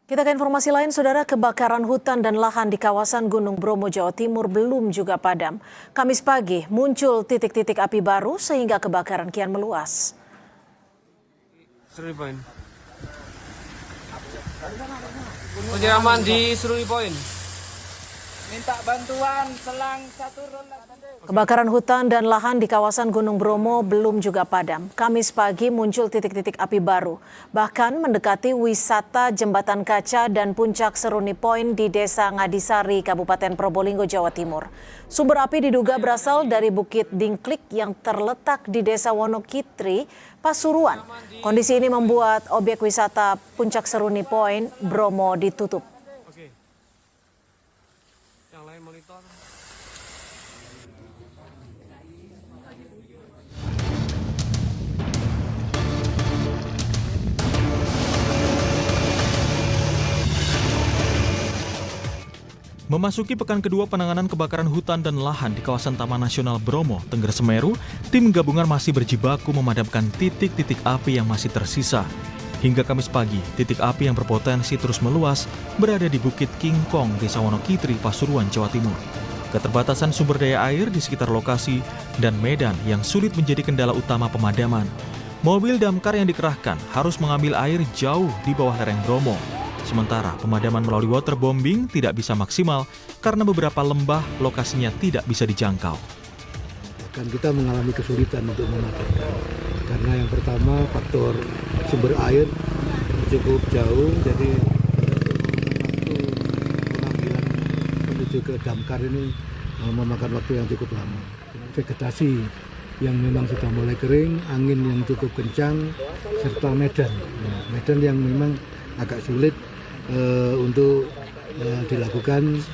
Kita ke informasi lain, saudara. Kebakaran hutan dan lahan di kawasan Gunung Bromo, Jawa Timur belum juga padam. Kamis pagi muncul titik-titik api baru sehingga kebakaran kian meluas. Seruni Point. Penyiraman di Seruni Point. Minta bantuan selang 1 roda. Kebakaran hutan dan lahan di kawasan Gunung Bromo belum juga padam. Kamis pagi muncul titik-titik api baru, bahkan mendekati wisata Jembatan Kaca dan Puncak Seruni Point di Desa Ngadisari, Kabupaten Probolinggo, Jawa Timur. Sumber api diduga berasal dari Bukit Dingklik yang terletak di Desa Wonokitri, Pasuruan. Kondisi ini membuat objek wisata Puncak Seruni Point, Bromo ditutup. Oke. Yang lain monitor. Memasuki pekan kedua penanganan kebakaran hutan dan lahan di kawasan Taman Nasional Bromo, Tengger Semeru, tim gabungan masih berjibaku memadamkan titik-titik api yang masih tersisa. Hingga Kamis pagi, titik api yang berpotensi terus meluas berada di Bukit King Kong, Desa Wonokitri, Pasuruan, Jawa Timur. Keterbatasan sumber daya air di sekitar lokasi dan medan yang sulit menjadi kendala utama pemadaman. Mobil damkar yang dikerahkan harus mengambil air jauh di bawah lereng Bromo. Sementara pemadaman melalui waterbombing tidak bisa maksimal karena beberapa lembah lokasinya tidak bisa dijangkau. Dan kita mengalami kesulitan untuk memadamkan. Karena yang pertama faktor sumber air cukup jauh, jadi waktu pengambilan menuju ke damkar ini memakan waktu yang cukup lama. Vegetasi yang memang sudah mulai kering, angin yang cukup kencang, serta medan. Medan yang memang agak sulit untuk dilakukan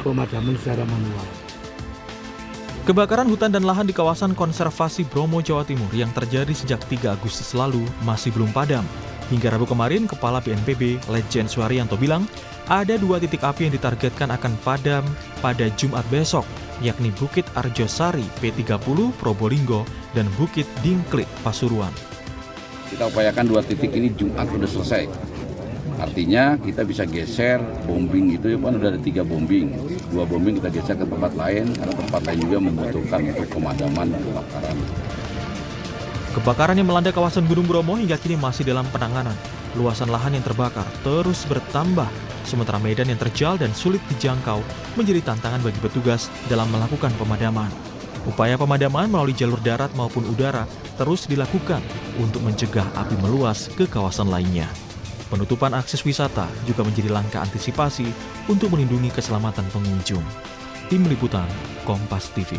pemadaman secara manual. Kebakaran hutan dan lahan di kawasan konservasi Bromo, Jawa Timur yang terjadi sejak 3 Agustus lalu masih belum padam. Hingga Rabu kemarin, Kepala BNPB Letjen Suharyanto bilang ada 2 titik api yang ditargetkan akan padam pada Jumat besok, yakni Bukit Arjosari P30 Probolinggo dan Bukit Dingklik Pasuruan. Kita upayakan 2 titik ini Jumat sudah selesai. Artinya kita bisa geser bombing itu kan udah ada 3 bombing. 2 bombing kita geser ke tempat lain karena tempat lain juga membutuhkan untuk pemadaman kebakaran. Kebakaran yang melanda kawasan Gunung Bromo hingga kini masih dalam penanganan. Luasan lahan yang terbakar terus bertambah, sementara medan yang terjal dan sulit dijangkau menjadi tantangan bagi petugas dalam melakukan pemadaman. Upaya pemadaman melalui jalur darat maupun udara terus dilakukan untuk mencegah api meluas ke kawasan lainnya. Penutupan akses wisata juga menjadi langkah antisipasi untuk melindungi keselamatan pengunjung. Tim Liputan, Kompas TV.